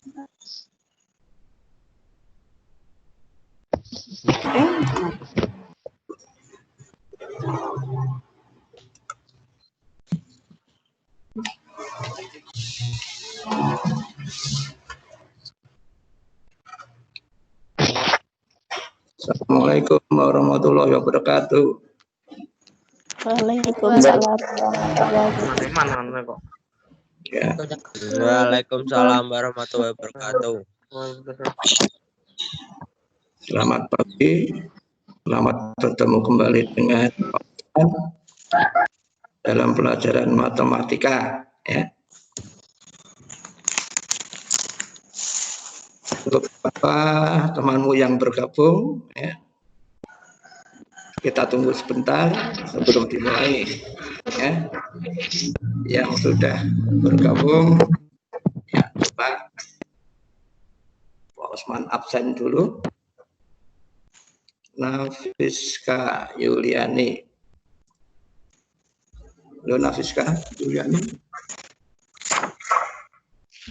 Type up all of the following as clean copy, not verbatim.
Assalamualaikum warahmatullahi wabarakatuh. Waalaikumsalam warahmatullahi wabarakatuh. Ya. Waalaikumsalam warahmatullahi wabarakatuh. Selamat pagi. Selamat bertemu kembali dengan dalam pelajaran matematika. Ya. Untuk beberapa temanmu yang bergabung, ya, kita tunggu sebentar sebelum dimulai. Ya. Yang sudah bergabung, ya, coba Pak Osman absen dulu. Nafiska Yuliani. Halo Nafiska Yuliani.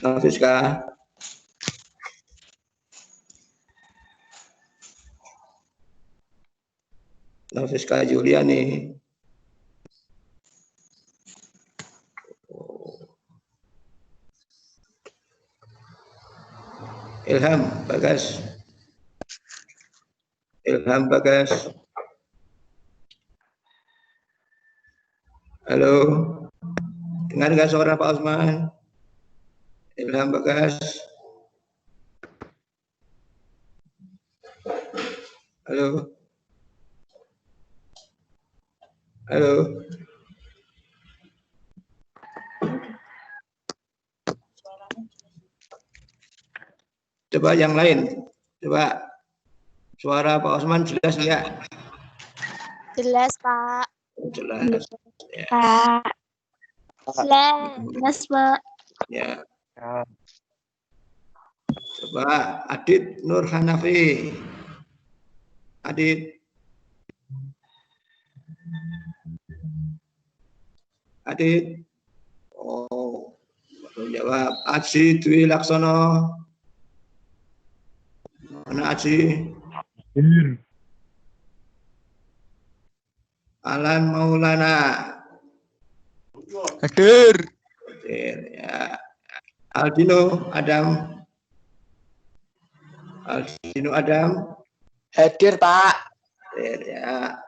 Nafiska. Nafiska Yuliani. Ilham Bagas. Ilham Bagas. Halo. Dengar nggak suara Pak Osman? Ilham Bagas. Halo. Halo. Coba yang lain. Coba suara Pak Osman jelas enggak? Jelas, Pak. Jelas. Ya. Pak. Jelas, Pak. Ya. Coba Adit Nur Hanafi. Adit. Adit. Oh, belum jawab. Aji Dwi Laksono. Mana Aji? Alan Maulana. Hadir. Hadir, ya. Aldino Adam. Aldino Adam. Hadir, Pak. Hadir, ya.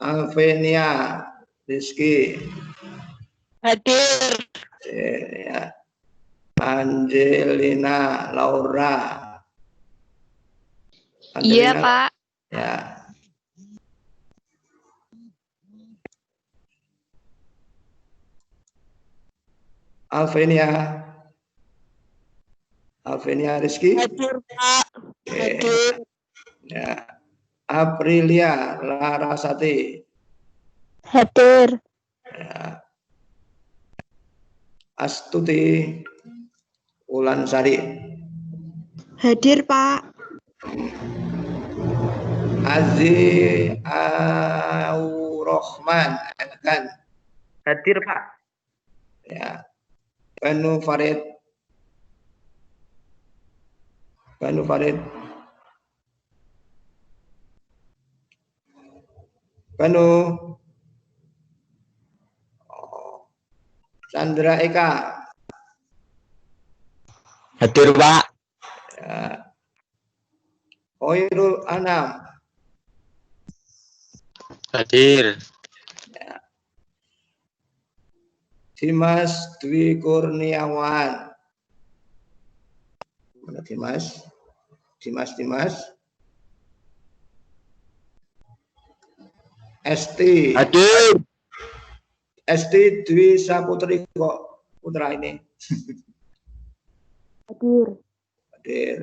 Alvenia Rizky. Hadir. Hadir, ya. Angelina Laura. Angelina, Iya, Pak. ya. Alvenia Rizky. Hadir, Pak. Hadir. Ya. Aprilia Larasati. Hadir. Ya. Astuti Ulansari. Hadir, Pak. Azi Aurohman. Kan? Hadir, Pak. Ya. Banu Farid. Banu Farid. Banu. Oh. Chandra Eka. Hadir, Pak. Ya. Khairul Anam. Hadir. Ya. Dimas Dwi Kurniawan. Mana Dimas? Dimas. Esti. Hadir. Esti Dwi Saputri kok putra ini. Hadir. Hadir.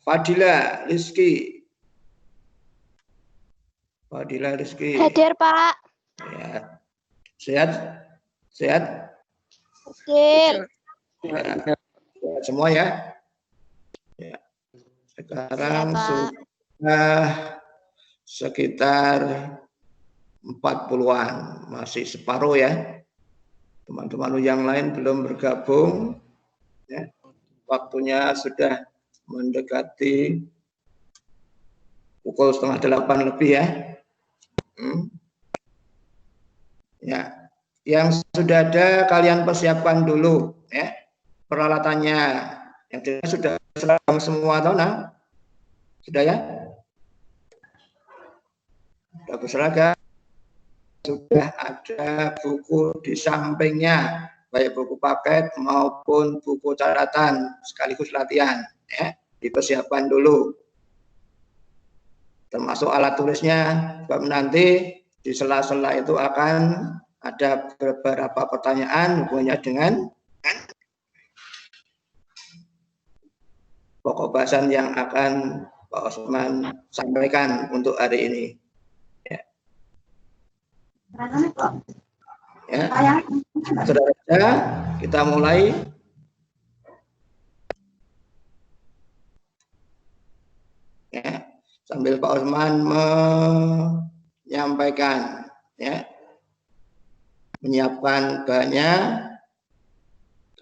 Fadila Rizky. Fadila Rizky. Hadir, Pak. Ya. Sehat? Sehat? Hadir. Ya. Semua ya? Ya. Sekarang Ya, Pak. sudah sekitar 40-an, masih separuh ya. Teman-teman yang lain belum bergabung, Ya. Waktunya sudah mendekati pukul 7:30 lebih ya. Ya, yang sudah ada kalian persiapkan dulu ya peralatannya. Yang sudah seragam semua atau nah? Sudah ya? Sudah berseragam. Sudah ada buku di sampingnya, baik buku paket maupun buku catatan sekaligus latihan ya, dipersiapkan dulu. Termasuk alat tulisnya, sebab nanti di sela-sela itu akan ada beberapa pertanyaan hubungannya dengan pokok bahasan yang akan Pak Osman sampaikan untuk hari ini. Ya. Ya. Saudara, kita mulai. Ya. Sambil Pak Osman menyampaikan, ya, menyiapkan bahannya,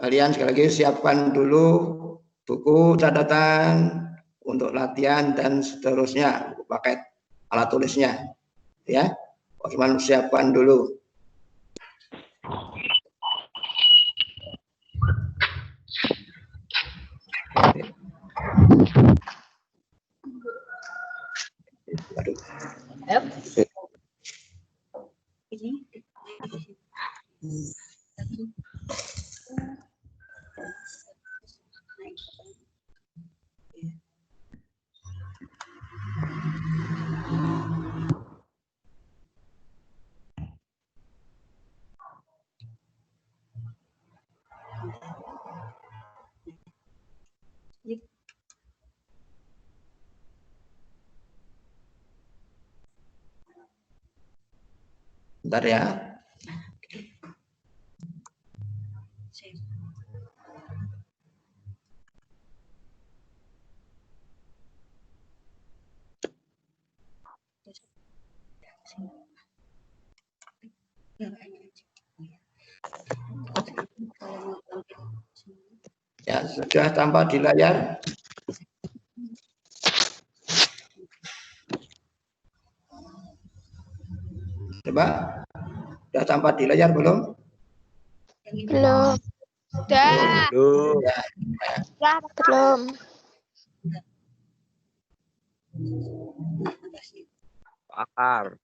kalian sekali lagi siapkan dulu buku catatan untuk latihan dan seterusnya, buku paket alat tulisnya, ya. Pak Osman siapkan dulu. Bentar ya. Ya, sudah tampak di layar. Coba, sudah tampak di layar belum? Belum. Sudah. Belum. Ya. Belum. Akar.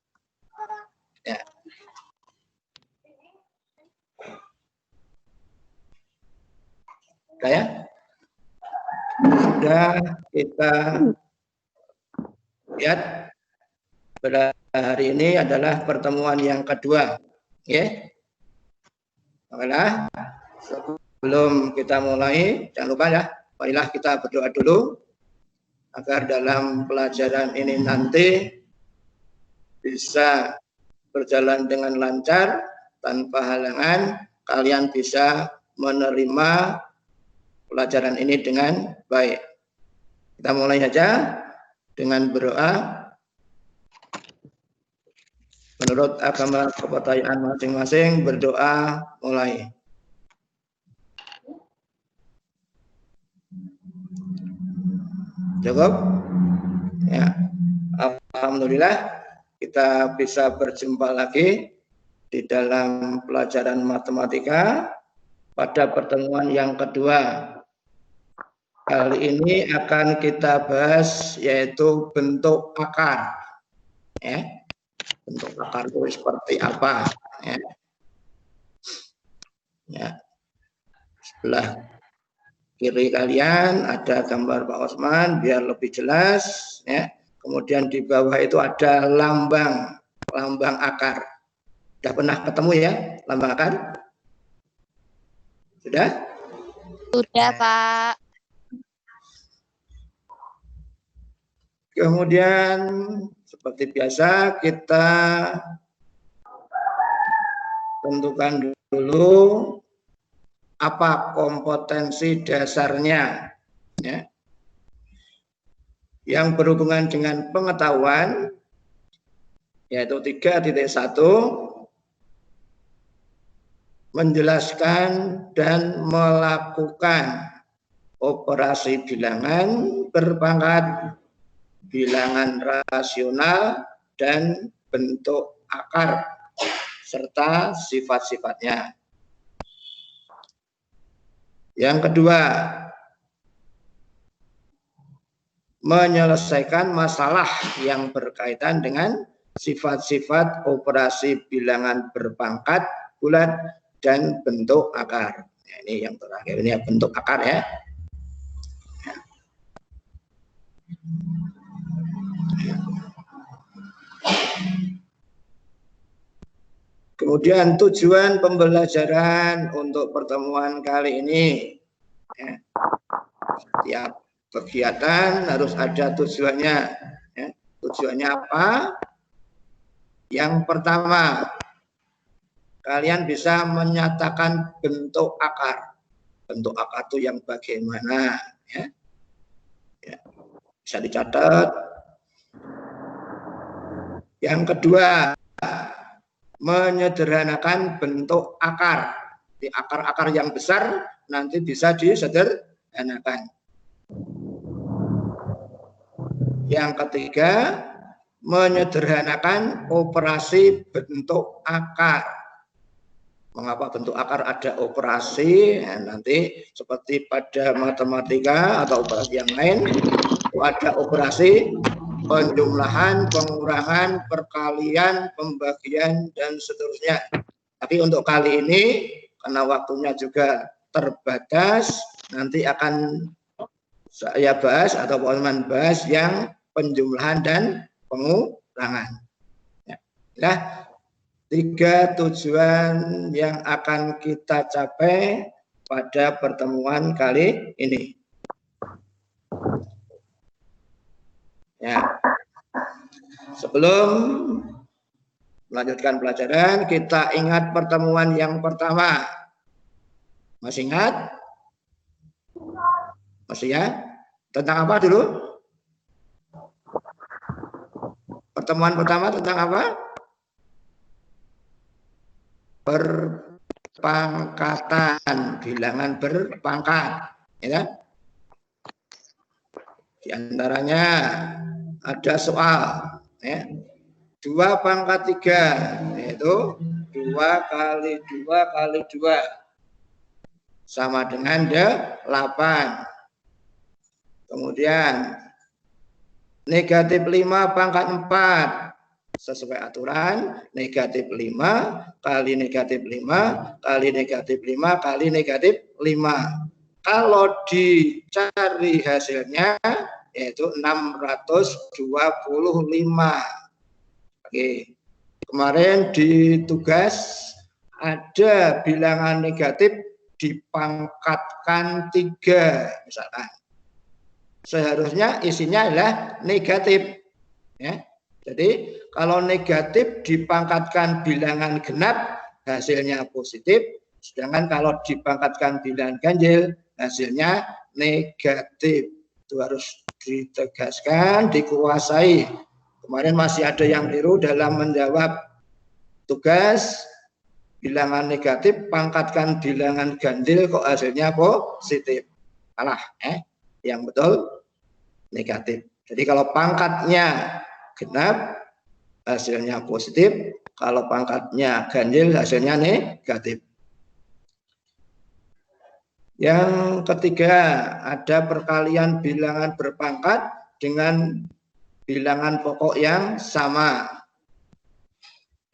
Ya. Sudah ya? Sudah kita lihat pada hari ini adalah pertemuan yang kedua. Ya. Baiklah, sebelum kita mulai, jangan lupa ya, marilah kita berdoa dulu agar dalam pelajaran ini nanti bisa berjalan dengan lancar, tanpa halangan, kalian bisa menerima pelajaran ini dengan baik. Kita mulai saja dengan berdoa. Menurut agama kepercayaan masing-masing, berdoa mulai. Cukup? Ya. Alhamdulillah kita bisa berjumpa lagi di dalam pelajaran matematika pada pertemuan yang kedua. Kali ini akan kita bahas yaitu bentuk akar. Ya. Bentuk akar itu seperti apa? Ya. Ya. Sebelah kiri kalian ada gambar Pak Osman biar lebih jelas. Ya. Kemudian di bawah itu ada lambang akar. Sudah pernah ketemu ya lambang akar? Sudah? Sudah, Pak. Kemudian seperti biasa kita tentukan dulu apa kompetensi dasarnya, ya, yang berhubungan dengan pengetahuan, yaitu 3.1 menjelaskan dan melakukan operasi bilangan berpangkat, bilangan rasional, dan bentuk akar, serta sifat-sifatnya. Yang kedua, menyelesaikan masalah yang berkaitan dengan sifat-sifat operasi bilangan berpangkat, bulat, dan bentuk akar. Nah, ini yang terakhir, ini bentuk akar ya. Kemudian tujuan pembelajaran untuk pertemuan kali ini. Ya. Setiap kegiatan harus ada tujuannya. Ya. Tujuannya apa? Yang pertama, kalian bisa menyatakan bentuk akar. Bentuk akar itu yang bagaimana? Ya. Ya. Bisa dicatat. Yang kedua, menyederhanakan bentuk akar. Di akar-akar yang besar nanti bisa disederhanakan. Yang ketiga, menyederhanakan operasi bentuk akar. Mengapa bentuk akar ada operasi? Nah, nanti seperti pada matematika atau operasi yang lain, ada operasi penjumlahan, pengurangan, perkalian, pembagian, dan seterusnya. Tapi untuk kali ini, karena waktunya juga terbatas, nanti akan saya bahas atau Pak Osman bahas yang penjumlahan dan pengurangan. Ya. 3 tujuan yang akan kita capai pada pertemuan kali ini. Ya. Sebelum melanjutkan pelajaran, kita ingat pertemuan yang pertama. Masih ingat? Masih ya? Tentang apa dulu? Pertemuan pertama tentang apa? Berpangkatan, bilangan berpangkat. Ya. Di antaranya ada soal, ya. 2 pangkat 3, yaitu 2 kali 2 kali 2 sama dengan 8. Kemudian negatif 5 pangkat 4. Sesuai aturan, negatif 5 kali negatif 5 kali negatif 5 kali negatif 5. Kalau dicari hasilnya, yaitu 625. Oke. Kemarin di tugas ada bilangan negatif dipangkatkan 3, misalkan. Seharusnya isinya adalah negatif. Ya. Jadi kalau negatif dipangkatkan bilangan genap, hasilnya positif. Sedangkan kalau dipangkatkan bilangan ganjil, hasilnya negatif. Itu harus ditegaskan, dikuasai. Kemarin masih ada yang keliru dalam menjawab tugas bilangan negatif, pangkatkan bilangan ganjil kok hasilnya positif. Salah, yang betul negatif. Jadi kalau pangkatnya genap, hasilnya positif. Kalau pangkatnya ganjil, hasilnya negatif. Yang ketiga, ada perkalian bilangan berpangkat dengan bilangan pokok yang sama.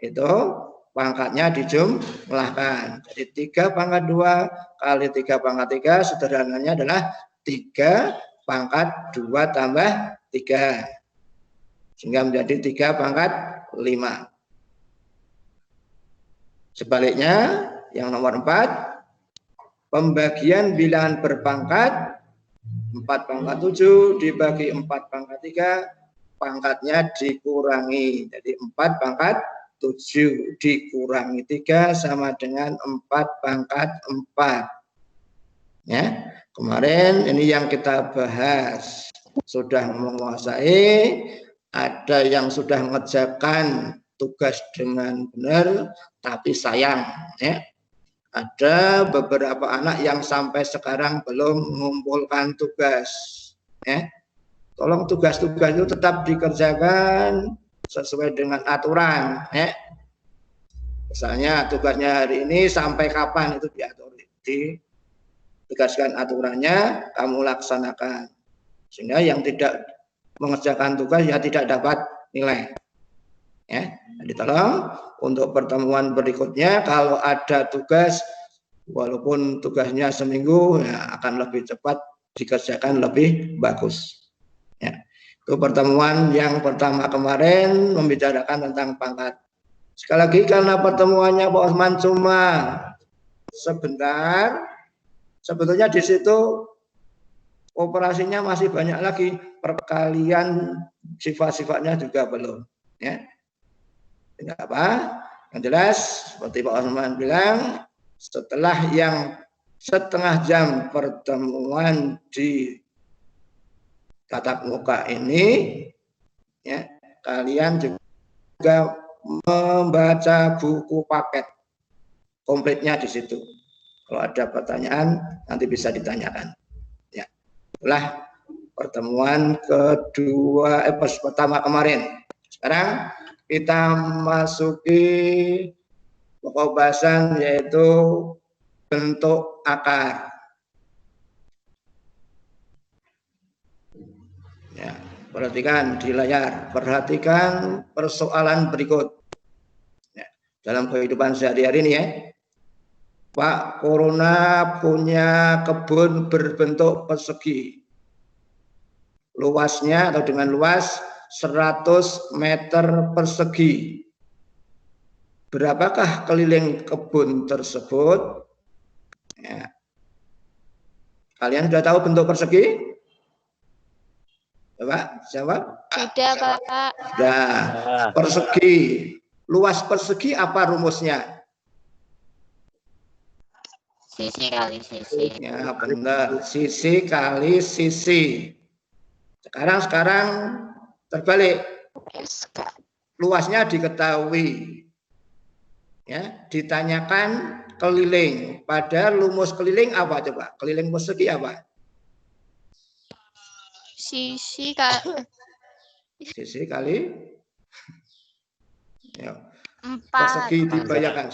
Itu pangkatnya dijumlahkan. Jadi 3 pangkat 2 kali 3 pangkat 3, sederhananya adalah 3 pangkat 2 tambah 3. Sehingga menjadi 3 pangkat 5. Sebaliknya, yang nomor 4, pembagian bilangan berpangkat 4 pangkat 7 dibagi 4 pangkat 3, pangkatnya dikurangi. Jadi 4 pangkat 7 dikurangi 3 sama dengan 4 pangkat 4. Ya, kemarin ini yang kita bahas. Sudah menguasai, ada yang sudah mengerjakan tugas dengan benar, tapi sayang, ya, ada beberapa anak yang sampai sekarang belum mengumpulkan tugas. Ya. Tolong tugas-tugas itu tetap dikerjakan sesuai dengan aturan. Ya. Misalnya tugasnya hari ini sampai kapan itu diatur, ditegaskan aturannya, kamu laksanakan. Sehingga yang tidak mengerjakan tugas ya tidak dapat nilai. Ya, jadi tolong untuk pertemuan berikutnya kalau ada tugas, walaupun tugasnya seminggu, ya akan lebih cepat dikerjakan lebih bagus. Ya, itu pertemuan yang pertama kemarin membicarakan tentang pangkat. Sekali lagi karena pertemuannya Pak Osman cuma sebentar, sebetulnya di situ operasinya masih banyak lagi, perkalian sifat-sifatnya juga belum. Ya. Tidak apa, yang jelas seperti Pak Osman bilang, setelah yang setengah jam pertemuan di tatap muka ini, ya, kalian juga membaca buku paket komplitnya di situ. Kalau ada pertanyaan nanti bisa ditanyakan. Ya, itulah pertemuan kedua pertama kemarin. Sekarang kita masuki pokok bahasan yaitu bentuk akar. Ya, perhatikan di layar, perhatikan persoalan berikut. Ya, dalam kehidupan sehari-hari ini ya, Pak Corona punya kebun berbentuk persegi. Luasnya atau dengan luas 100 meter persegi. Berapakah keliling kebun tersebut? Ya. Kalian sudah tahu bentuk persegi? Coba jawab. Sudah, Pak. Sudah. Persegi. Luas persegi apa rumusnya? Sisi kali sisi. Ya, benar. Sisi kali sisi. Sekarang terbalik. Luasnya diketahui. Ya, ditanyakan keliling. Padahal rumus keliling apa coba? Keliling persegi apa? Sisi kali Sisi kali ya. 4. Persegi dibayarkan.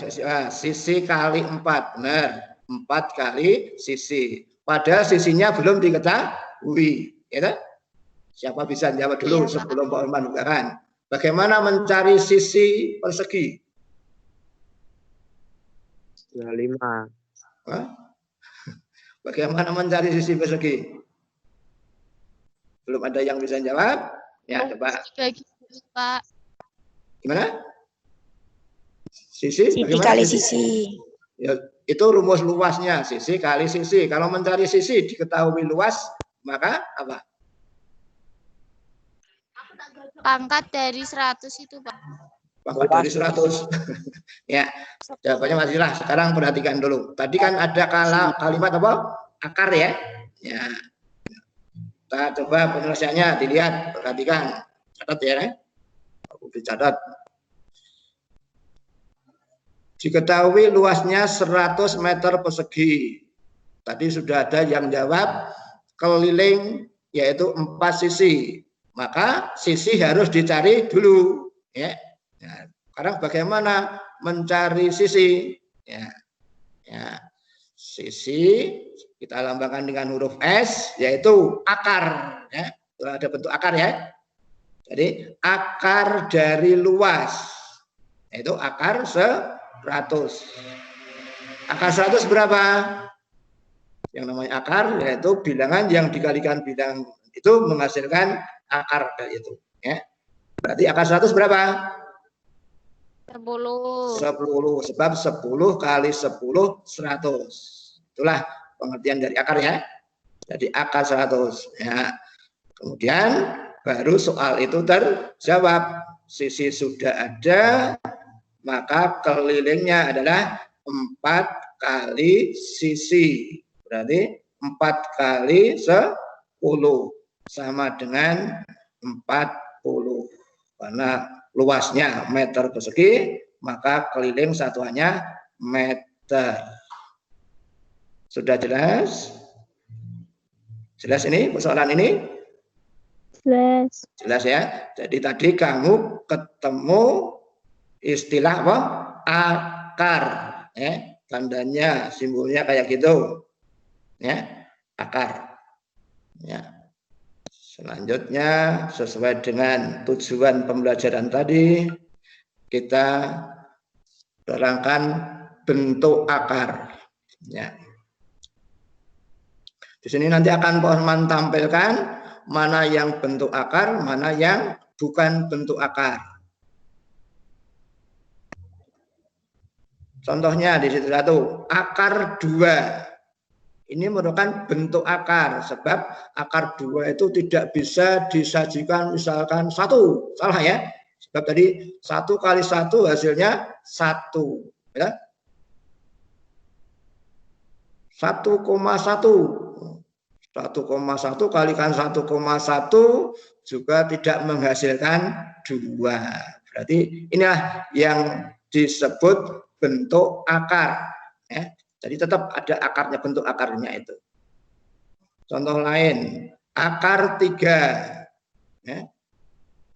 Sisi kali 4. Benar. 4 kali sisi. Padahal sisinya belum diketahui. Ya, siapa bisa jawab dulu sebelum Pak Osman bukakan? Bagaimana mencari sisi persegi? 25. Hah? Bagaimana mencari sisi persegi? Belum ada yang bisa jawab? Ya, coba. Bagi, Pak. Gimana? Sisi kali sisi. Ya, itu rumus luasnya, sisi kali sisi. Kalau mencari sisi diketahui luas, maka apa? Pangkat dari 100 itu, Pak. Pangkat dari 100. Ya, jawabannya masih lah. Sekarang perhatikan dulu. Tadi kan ada kalimat apa? Akar ya. Ya. Kita coba penyelesaiannya dilihat, perhatikan. Catat ya. Aku dicatat. Diketahui luasnya 100 meter persegi. Tadi sudah ada yang jawab keliling yaitu 4 sisi. Maka sisi harus dicari dulu. Ya. Nah, sekarang bagaimana mencari sisi? Ya. Ya. Sisi kita lambangkan dengan huruf S, yaitu akar. Ya. Ada bentuk akar ya. Jadi akar dari luas, yaitu akar 100. Akar 100 berapa? Yang namanya akar yaitu bilangan yang dikalikan bilangan itu menghasilkan akar dari itu. Ya. Berarti akar 100 berapa? 10. 10. Sebab 10 kali 10, 100. Itulah pengertian dari akar ya. Jadi akar 100. Ya. Kemudian baru soal itu terjawab. Sisi sudah ada, maka kelilingnya adalah 4 kali sisi. Berarti 4 kali 10 sama dengan 40. Karena luasnya meter persegi, maka keliling satuannya meter. Sudah jelas? Jelas ini persoalan ini? Jelas. Jelas ya. Jadi tadi kamu ketemu istilah apa? Akar. Ya. Tandanya, simbolnya kayak gitu. Ya, akar. Ya. Selanjutnya, sesuai dengan tujuan pembelajaran tadi, kita terangkan bentuk akar. Ya. Di sini nanti akan Pak Osman tampilkan mana yang bentuk akar, mana yang bukan bentuk akar. Contohnya di situ satu, akar 2. Ini merupakan bentuk akar, sebab akar 2 itu tidak bisa disajikan misalkan 1. Salah ya. Sebab tadi 1 kali 1 hasilnya 1. Ya. 1,1. 1,1 kalikan 1,1 juga tidak menghasilkan 2. Berarti inilah yang disebut bentuk akar. Ya. Jadi tetap ada akarnya, bentuk akarnya itu. Contoh lain, akar 3. Ya.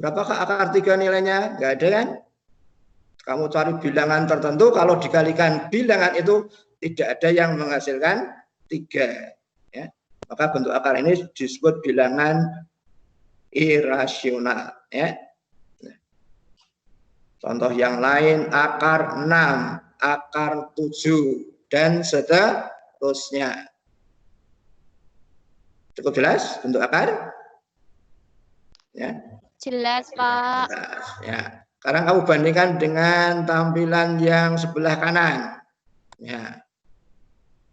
Berapakah akar 3 nilainya? Enggak ada kan? Kamu cari bilangan tertentu, kalau dikalikan bilangan itu tidak ada yang menghasilkan 3. Ya. Maka bentuk akar ini disebut bilangan irasional. Ya. Contoh yang lain, akar 6, akar 7, dan seterusnya. Cukup jelas bentuk akar? Ya. Jelas, Pak. Jelas, ya. Sekarang kamu bandingkan dengan tampilan yang sebelah kanan. Ya.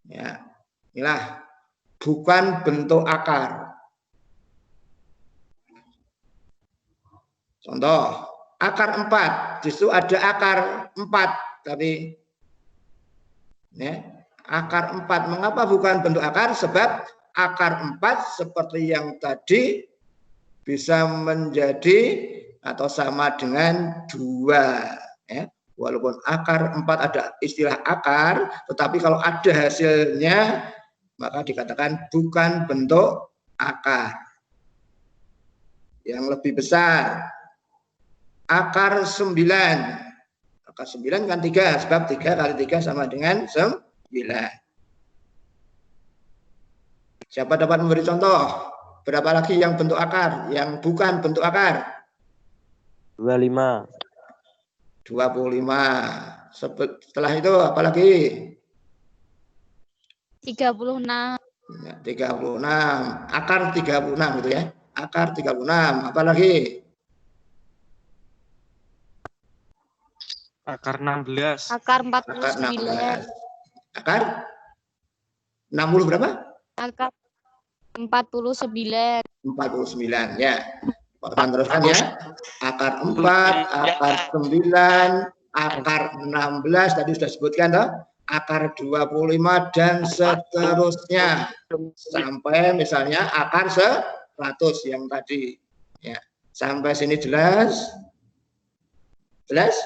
Ya. Inilah bukan bentuk akar. Contoh, akar 4. Justru ada akar 4 tapi ya, akar 4. Mengapa bukan bentuk akar? Sebab akar 4 seperti yang tadi bisa menjadi atau sama dengan 2. Ya. Walaupun akar 4 ada istilah akar, tetapi kalau ada hasilnya maka dikatakan bukan bentuk akar. Yang lebih besar, akar 9. Akar 9 kan 3, sebab 3 kali 3 sama dengan 9. Siapa dapat memberi contoh? Berapa lagi yang bentuk akar, yang bukan bentuk akar? 25. 25. Setelah itu apa lagi? 36. 36. Akar 36 gitu ya. Akar 36. Apa lagi? Akar 16. Akar Akar 49. 16. Akar 60 berapa? Akar 49. 49 ya. Pak teruskan ya. Akar 4, akar 9, akar 16 tadi sudah sebutkan toh. Akar 25 dan seterusnya sampai misalnya akar 100 yang tadi ya. Sampai sini jelas? Jelas?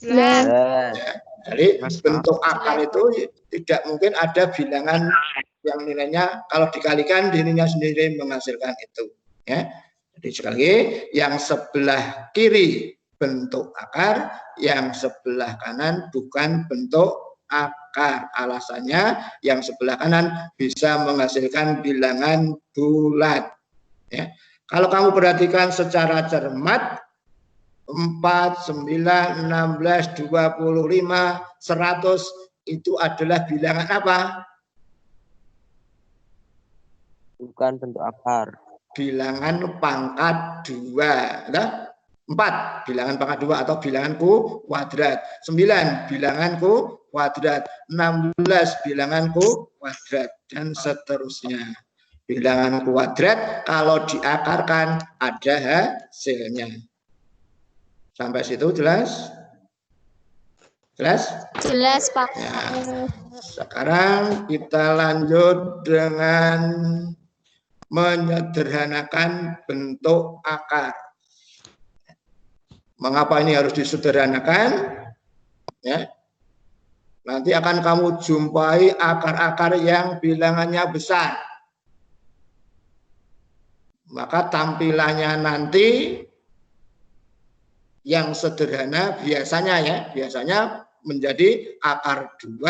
Jelas. Ya. Jadi bentuk akar itu tidak mungkin ada bilangan yang nilainya kalau dikalikan dirinya sendiri menghasilkan itu ya. Jadi sekali lagi, yang sebelah kiri bentuk akar, yang sebelah kanan bukan bentuk akar. Alasannya yang sebelah kanan bisa menghasilkan bilangan bulat. Ya. Kalau kamu perhatikan secara cermat, 4, 9, 16, 25, 100 itu adalah bilangan apa? Bukan bentuk akar. Bilangan pangkat 2. Nah, 4 bilangan pangkat 2 atau bilangan kuadrat. 9 bilangan kuadrat. 16 bilangan kuadrat dan seterusnya. Bilangan kuadrat kalau diakarkan ada hasilnya. Sampai situ jelas? Jelas? Jelas, Pak. Ya. Sekarang kita lanjut dengan menyederhanakan bentuk akar. Mengapa ini harus disederhanakan? Ya. Nanti akan kamu jumpai akar-akar yang bilangannya besar. Maka tampilannya nanti yang sederhana biasanya menjadi akar 2,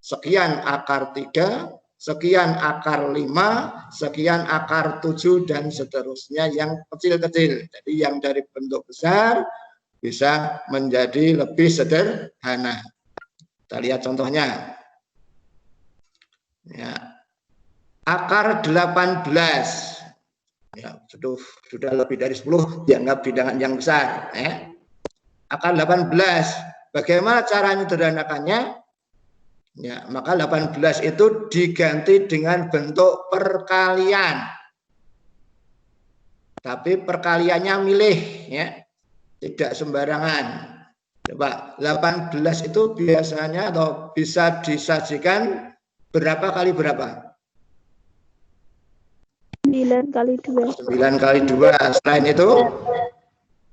sekian akar 3, sekian akar 5, sekian akar 7, dan seterusnya yang kecil-kecil. Jadi yang dari bentuk besar bisa menjadi lebih sederhana. Kita lihat contohnya. Ya. Akar 18. Ya, sudah lebih dari 10 dianggap bilangan yang besar. Ya. Akar 18. Bagaimana cara menyederhanakannya? Ya, maka 18 itu diganti dengan bentuk perkalian. Tapi perkaliannya milih, ya. Tidak sembarangan. Coba 18 itu biasanya atau bisa disajikan berapa kali berapa? 9 kali 2. 9 kali 2. Selain itu?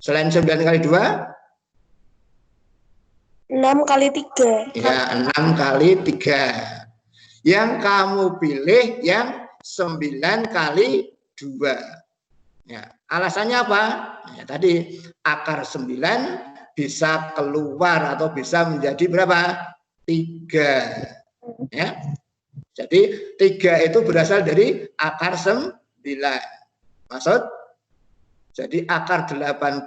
Selain 9 kali 2? 6 kali 3. Ya, 6 kali 3. Yang kamu pilih yang 9 kali 2. Ya, alasannya apa? Ya, tadi akar 9 bisa keluar atau bisa menjadi berapa? 3. Ya. Jadi 3 itu berasal dari akar 9. Maksud? Jadi akar 18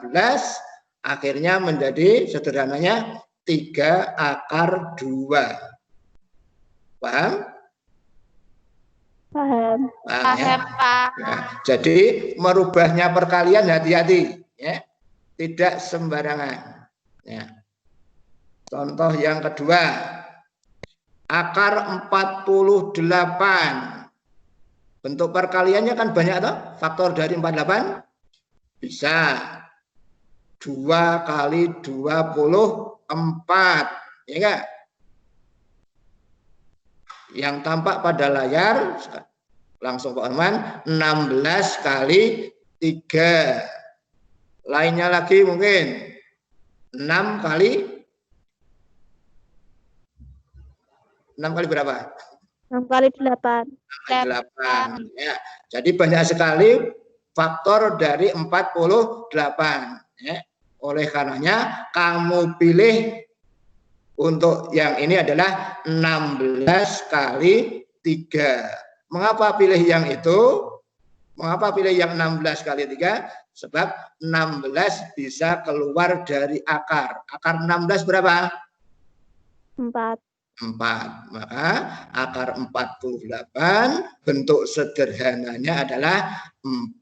akhirnya menjadi sederhananya 3 akar 2. Paham? Paham. Ya. Pak. Ya. Jadi merubahnya perkalian hati-hati, ya. Tidak sembarangan. Ya. Contoh yang kedua. Akar 48. Bentuk perkaliannya kan banyak toh? Faktor dari 48 bisa 2 kali 24, ya enggak? Yang tampak pada layar langsung Pak Arman 16 kali 3. Lainnya lagi mungkin 6 kali berapa? 6 kali 8. 8. Ya. Jadi banyak sekali faktor dari 48. Ya. Oleh karenanya kamu pilih untuk yang ini adalah 16 kali 3. Mengapa pilih yang itu? Mengapa pilih yang 16 kali 3? Sebab 16 bisa keluar dari akar. Akar 16 berapa? 4. 4. Maka akar 48 bentuk sederhananya adalah 4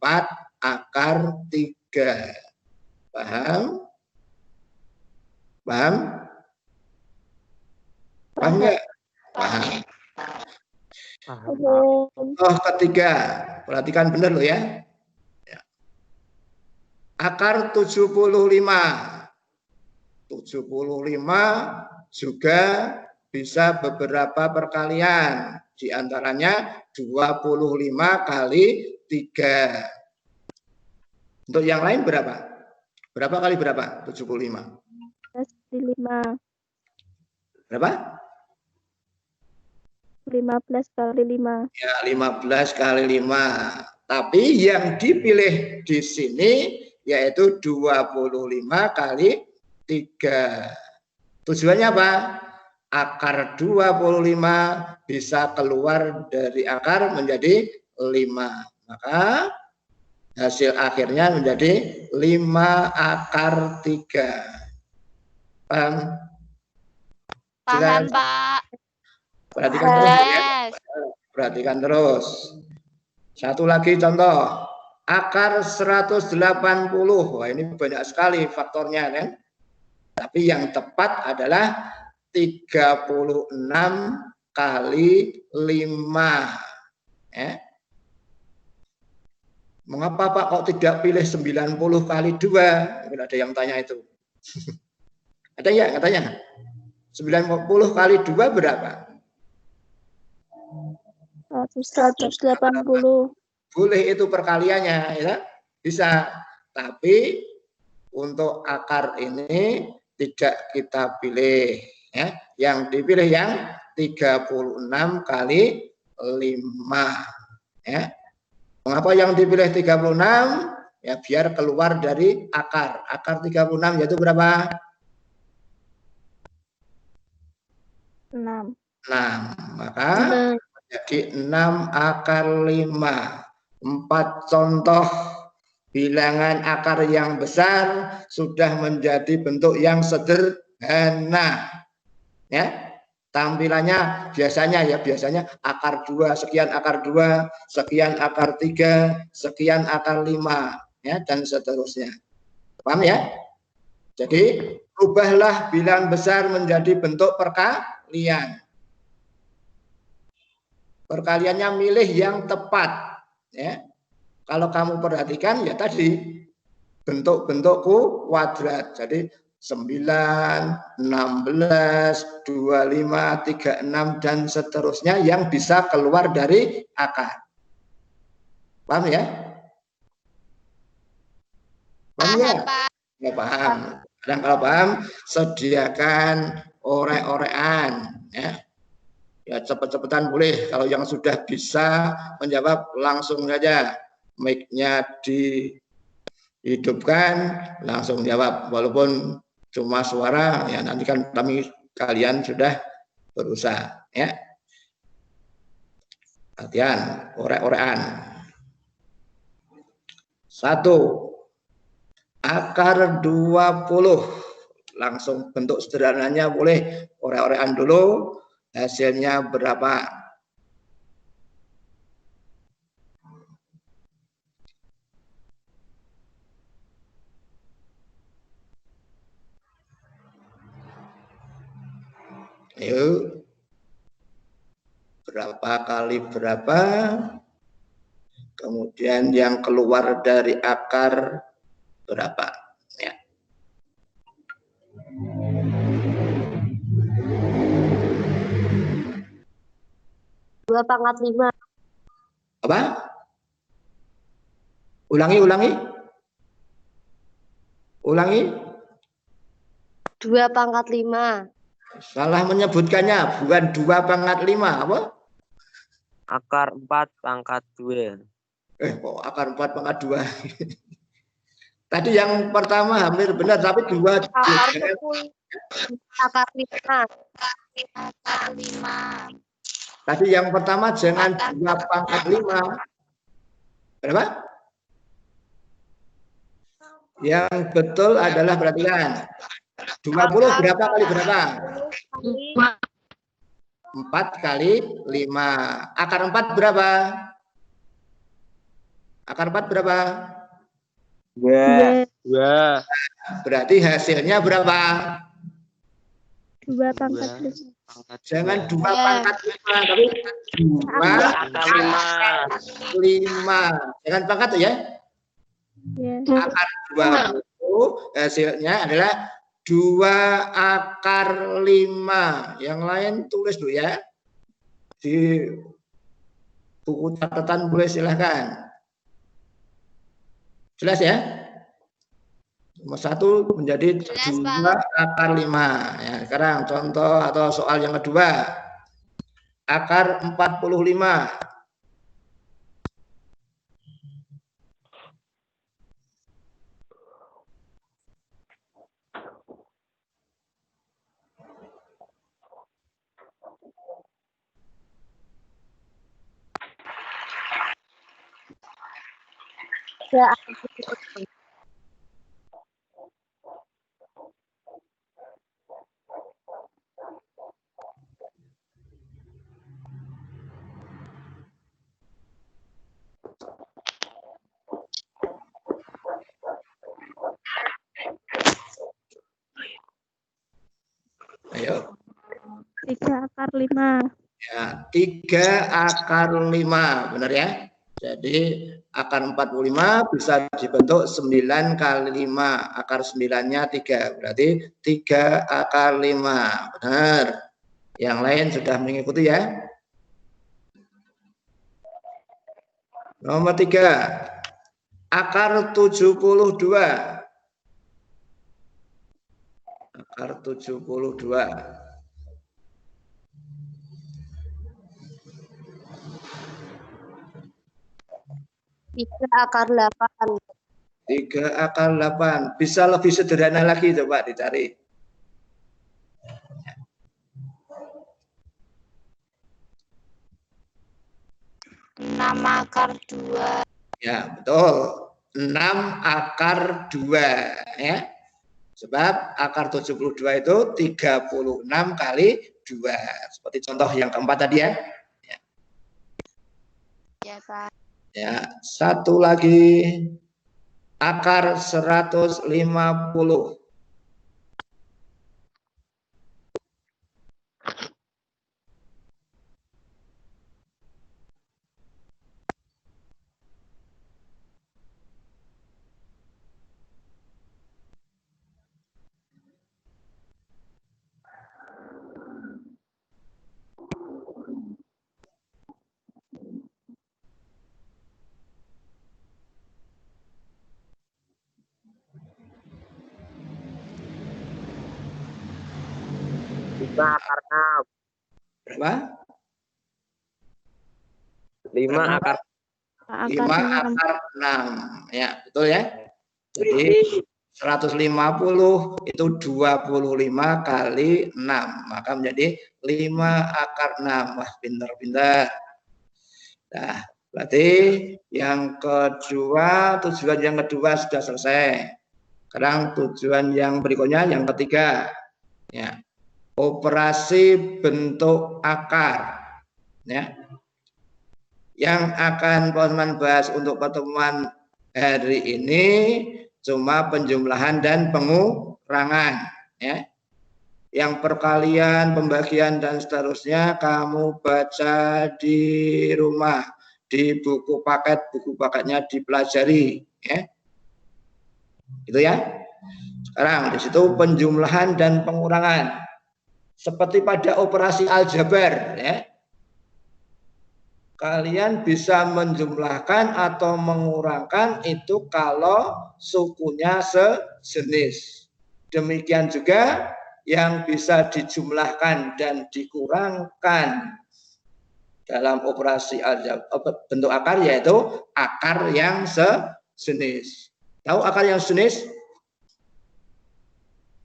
akar 3. Paham? Paham? Paham enggak? Paham. Contoh ketiga, perhatikan benar loh ya. Akar 75. 75 juga bisa beberapa perkalian, di antaranya 25 kali 3. Untuk yang lain berapa? Berapa kali berapa? 75. 5. Berapa? 15 kali 5. Ya, 15 kali 5. Tapi yang dipilih di sini yaitu 25 kali 3. Tujuannya apa? Akar 25 bisa keluar dari akar menjadi 5. Maka hasil akhirnya menjadi 5 akar 3. Paham? Paham, Pak. Perhatikan terus ya. Yes. Perhatikan terus. Satu lagi contoh. Akar 180. Wah, ini banyak sekali faktornya kan. Tapi yang tepat adalah 36 kali 5. Ya. Mengapa Pak kok tidak pilih 90 kali 2? Mungkin ada yang tanya itu. Ada ya katanya? 90 kali 2 berapa? 180. Boleh itu perkaliannya, ya. Bisa. Tapi untuk akar ini tidak kita pilih, Ya, yang dipilih yang 36 kali 5. Ya. Mengapa yang dipilih 36? Ya, biar keluar dari akar. Akar 36 yaitu berapa? 6. 6. Maka jadi 6 akar 5. 4 contoh bilangan akar yang besar sudah menjadi bentuk yang sederhana. Ya. Tampilannya biasanya akar 2, sekian akar 2, sekian akar 3, sekian akar 5, ya, dan seterusnya. Paham ya? Jadi ubahlah bilangan besar menjadi bentuk perkalian. Perkaliannya milih yang tepat, ya. Kalau kamu perhatikan ya tadi bentuk-bentuk kuadrat. Jadi 9, 16, 25, 36 dan seterusnya yang bisa keluar dari akar. Paham ya? Paham ya? Ya paham. Dan kalau paham, sediakan orek-orekan, ya. Ya cepet-cepetan boleh. Kalau yang sudah bisa menjawab langsung saja. Mic-nya dihidupkan, langsung jawab. Walaupun cuma suara, ya nanti kan kalian sudah berusaha, ya. Latihan orek-orekan. 1. Akar 20. Langsung bentuk sederhananya boleh orek-orekan dulu. Hasilnya berapa? Yuk. Berapa kali berapa? Kemudian yang keluar dari akar berapa? Ya. Dua pangkat 5. Apa? Ulangi. 2 pangkat 5. Salah menyebutkannya, bukan 2 pangkat 5, apa? Akar 4 pangkat 2. Kok akar 4 pangkat 2? Tadi yang pertama hampir benar, tapi 2. Akar 10. Akar 5. Akar 5. Tadi yang pertama jangan 2 pangkat 5. Berapa? Yang betul adalah perhatikan. 20 berapa kali berapa? 4 kali 5. Akar 4 berapa? Akar 4 berapa? 2. Berarti hasilnya berapa? 2 pangkat 5. Jangan 2 pangkat 5, tapi 2 Akar 5. Jangan pangkat ya. Ya. Akar 20 hasilnya adalah 2 akar 5. Yang lain tulis dulu ya. Di buku catatan boleh silahkan. Jelas ya? Nomor 1 menjadi 2 akar 5. Ya, sekarang contoh atau soal yang kedua. Akar 45. Ya. Ayo. 3 akar 5. Ya, 3 akar 5, benar ya? Jadi akar 45 bisa dibentuk 9 kali 5. Akar 9-nya 3. Berarti 3 akar 5. Benar. Yang lain sudah mengikuti ya? Nomor 3. Akar 72. Akar 72. 3 akar 8. 3 akar 8. Bisa lebih sederhana lagi coba dicari. 6 akar 2. Ya, betul. 6 akar 2 ya. Sebab akar 72 itu 36 kali 2. Seperti contoh yang keempat tadi ya. Ya, Pak. Ya, satu lagi akar 150. Lima akar 6. Berapa? 5 akar 5 akar 6. Ya, betul ya. Jadi 150 itu 25 kali 6. Maka menjadi 5 akar 6. Wah, pintar-pintar. Nah, berarti yang kedua, tujuan yang kedua sudah selesai. Sekarang tujuan yang berikutnya, yang ketiga. Ya. Operasi bentuk akar. Ya. Yang akan Pak bahas untuk pertemuan hari ini cuma penjumlahan dan pengurangan ya. Yang perkalian, pembagian dan seterusnya kamu baca di rumah, di buku paketnya dipelajari ya. Itu ya. Sekarang di situ penjumlahan dan pengurangan. Seperti pada operasi aljabar ya. Kalian bisa menjumlahkan atau mengurangkan itu kalau sukunya sejenis. Demikian juga yang bisa dijumlahkan dan dikurangkan dalam operasi aljabar bentuk akar yaitu akar yang sejenis. Tahu akar yang sejenis?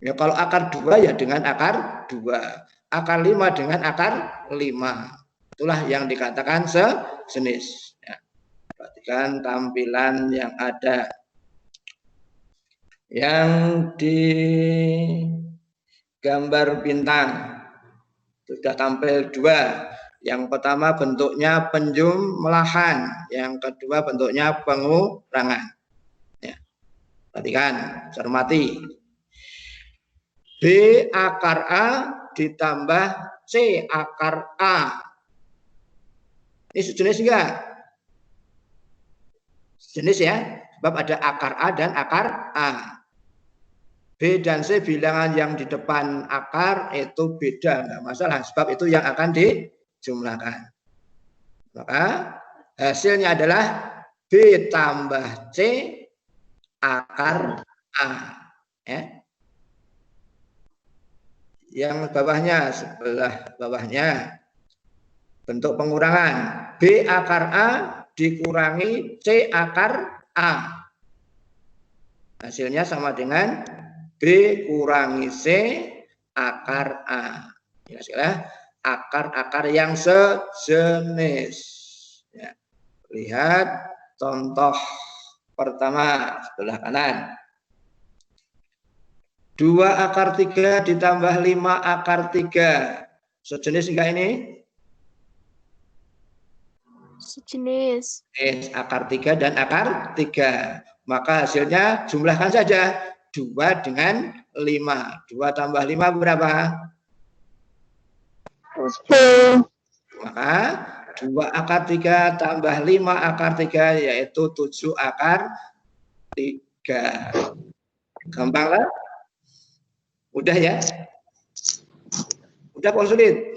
Ya kalau akar 2 ya dengan akar 2. Akar 5 dengan akar 5. Itulah yang dikatakan sejenis. Ya. Perhatikan tampilan yang ada. Yang di gambar bintang sudah tampil 2. Yang pertama bentuknya penjumlahan, yang kedua bentuknya pengurangan. Ya. Perhatikan, cermati. B akar A ditambah C akar A. Ini sejenis enggak? Sejenis ya, sebab ada akar A dan akar A. B dan C bilangan yang di depan akar itu beda, enggak masalah, sebab itu yang akan dijumlahkan. Maka hasilnya adalah B tambah C akar A. Ya. Yang bawahnya, sebelah bawahnya. Bentuk pengurangan. B akar A dikurangi C akar A. Hasilnya sama dengan B kurangi C akar A. Ya, akar-akar yang sejenis. Ya. Lihat contoh pertama sebelah kanan. 2 akar 3 ditambah 5 akar 3. Sejenis enggak ini? Sejenis. Akar 3 dan akar 3. Maka hasilnya jumlahkan saja. 2 dengan 5. 2 tambah 5 berapa? 10. Maka 2 akar 3 tambah 5 akar 3 yaitu 7 akar 3. Gampang lah? Udah ya? Udah Pak sulit?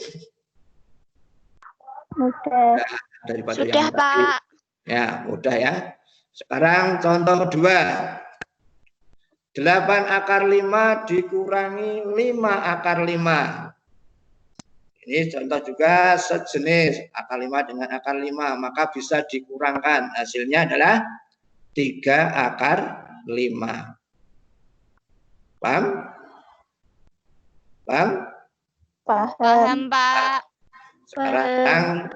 Oke. Daripada Sudah, yang tadi. Pak. Ya, mudah ya. Sekarang contoh kedua. 8 akar 5 dikurangi 5 akar 5. Ini contoh juga sejenis akar 5 dengan akar 5, maka bisa dikurangkan. Hasilnya adalah 3 akar 5. Paham? Paham? Paham, Pak. Sekarang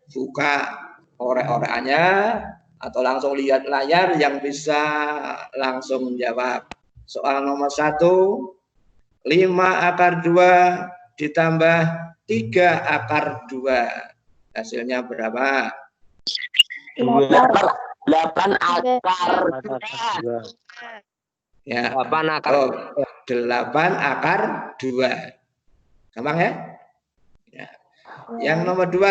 buka orek-orekannya atau langsung lihat layar yang bisa langsung menjawab. Soal nomor 1, 5 akar 2 ditambah 3 akar 2. Hasilnya berapa? 8 akar 2. Ya. 8 akar. Oh, 8 akar 2. Gampang ya? Ya. Yang nomor 2,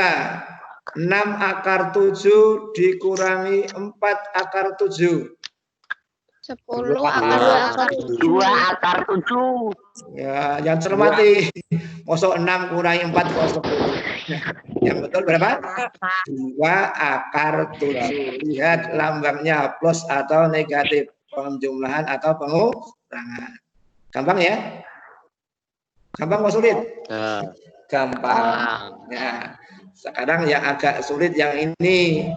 6 akar 7 dikurangi 4 akar 7. 10 akar 2 akar 7. Ya, yang cermati. Mosok 6 kurangi 4 kok 10. Yang betul berapa? 2 akar 7. Lihat lambangnya plus atau negatif, penjumlahan atau pengurangan. Gampang ya? Gampang atau sulit? Gampang. Ya. Sekarang yang agak sulit yang ini.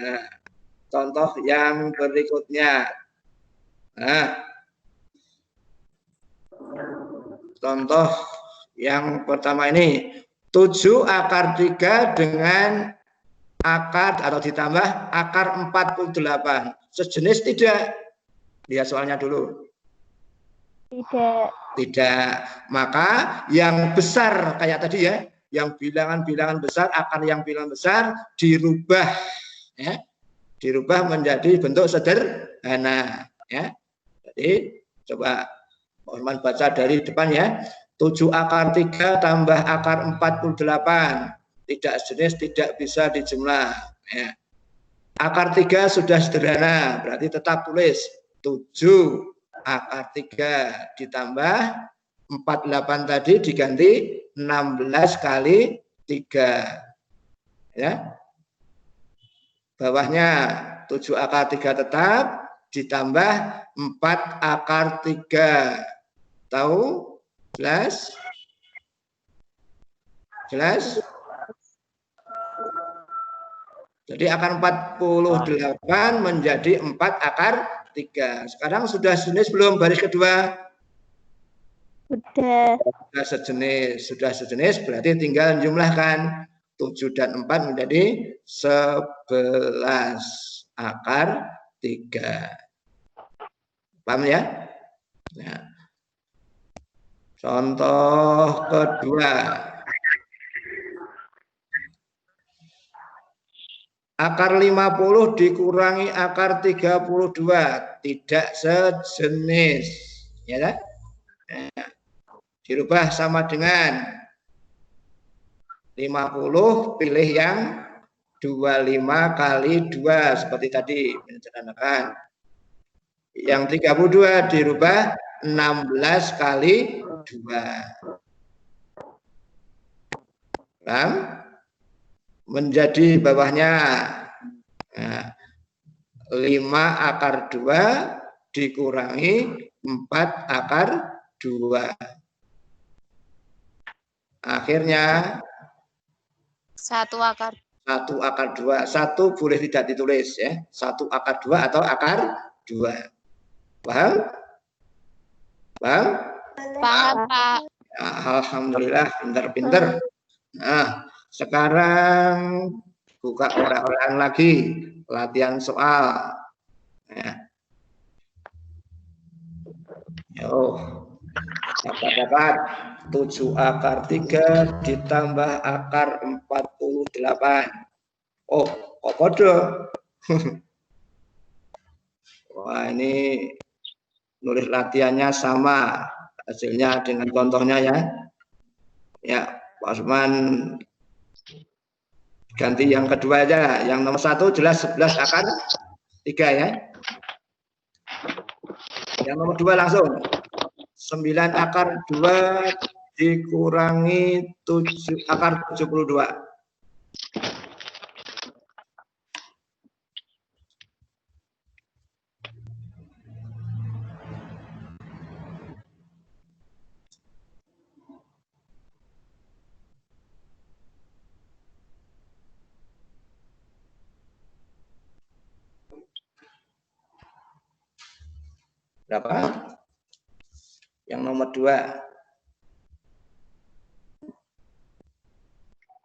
Nah, contoh yang berikutnya. Nah, contoh yang pertama ini 7 akar 3 dengan akar atau ditambah akar 48. Sejenis tidak? Lihat soalnya dulu. Tidak. Maka yang besar kayak tadi ya, yang bilangan-bilangan besar, akar yang bilangan besar dirubah ya. Dirubah menjadi bentuk sederhana ya. Jadi coba Osman baca dari depan ya. 7 akar 3 tambah akar 48. Tidak sejenis, tidak bisa dijumlah ya. Akar 3 sudah sederhana, berarti tetap tulis 7 akar 3 ditambah 48 tadi diganti 16 kali 3 ya. Bawahnya 7 akar 3 tetap ditambah 4 akar 3. Tahu? Jelas? Jelas? Jadi akar 48 menjadi 4 akar 3. Sekarang sudah sejenis belum baris kedua? Sudah sejenis berarti tinggal jumlahkan 7 dan 4 menjadi 11 akar 3. Paham ya? Nah. Contoh kedua. Akar 50 dikurangi akar 32 tidak sejenis. Ya kan? Nah, dirubah sama dengan 50 pilih yang 25 kali 2 seperti tadi menyederhanakan. Yang 32 dirubah 16 kali 2. Paham? Menjadi bawahnya 5 akar 2 dikurangi 4 akar 2. Akhirnya 1 akar 2. 1 boleh tidak ditulis ya. 1 akar 2 atau akar 2. Paham? Paham? Paham, Pak. Alhamdulillah, pinter-pinter. Nah, sekarang buka orang-orang lagi, latihan soal. Ya. Yo, dapat 7 akar 3 ditambah akar 48. Oh, kok kode? Wah, ini nulis latihannya sama hasilnya dengan contohnya ya. Ya, Pak Osman ganti yang kedua aja. Yang nomor 1 jelas 11 akar 3 ya. Yang nomor 2 langsung 9 akar 2 dikurangi 7 akar 72. Berapa? Yang nomor 2.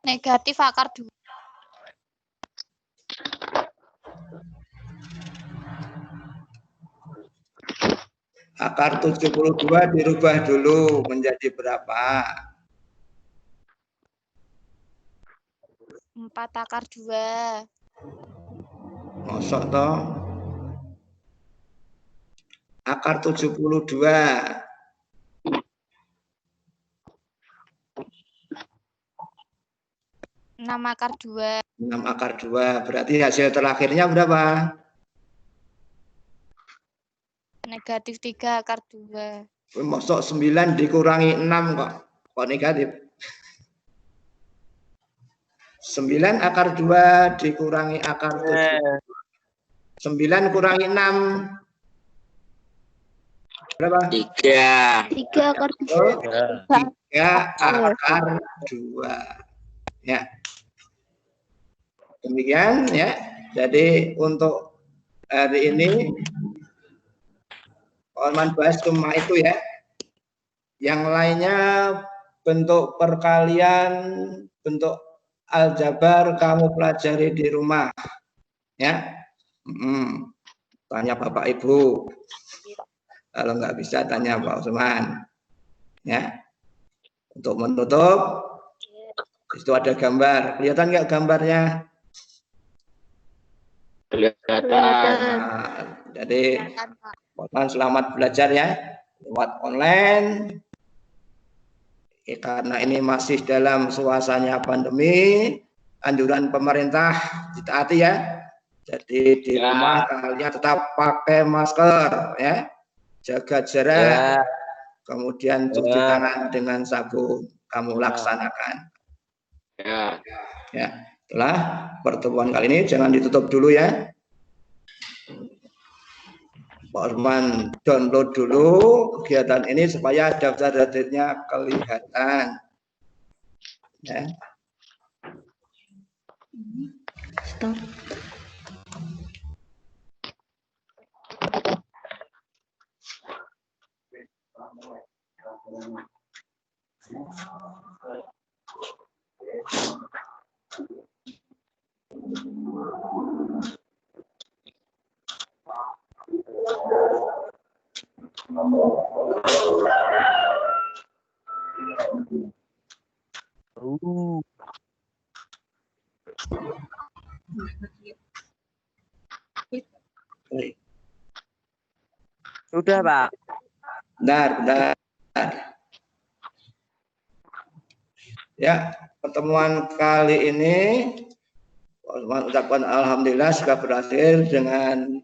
Negatif akar 2. Akar 72 dirubah dulu menjadi berapa? 4 akar 2. Mosok toh? Akar 72. 6 akar 2. 6 akar 2. Berarti hasil terakhirnya berapa? Negatif 3 akar 2. Mosok 9 dikurangi 6 kok. Kok negatif? 9 akar 2 dikurangi akar 7. 9 kurangi 6. Berapa? 3. 3 akar 3 akar 2. Ya. Demikian ya. Jadi untuk hari ini Orman bahas cuma itu ya. Yang lainnya bentuk perkalian, bentuk aljabar kamu pelajari di rumah. Ya. Tanya Bapak Ibu. Kalau nggak bisa tanya Pak Usman. Ya. Untuk menutup, itu ada gambar. Kelihatan nggak gambarnya? Kelihatan. Nah, jadi selamat belajar ya lewat online. Karena ini masih dalam suasana pandemi, anjuran pemerintah ditaati ya. Jadi di rumah kalian tetap pakai masker ya, jaga jarak, kemudian cuci tangan dengan sabun. Kamu laksanakan. Ya, setelah pertemuan kali ini jangan ditutup dulu ya. Pak Osman download dulu kegiatan ini supaya daftar hadirnya kelihatan. Ya. Stop. Sudah, Pak. Benar. Ya, pertemuan kali ini ucapkan alhamdulillah sudah berakhir dengan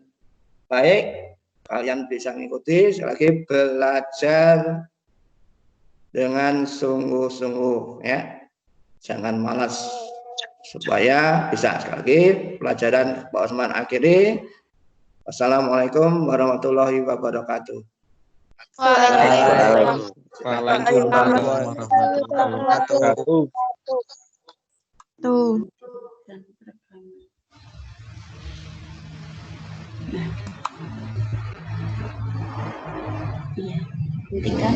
baik. Kalian bisa mengikuti, sekali lagi belajar dengan sungguh-sungguh ya. Jangan malas supaya bisa. Sekali lagi pelajaran Pak Osman akhiri. Wassalamualaikum warahmatullahi wabarakatuh. Waalaikumsalam warahmatullahi wabarakatuh. Tuh. Iya, kan?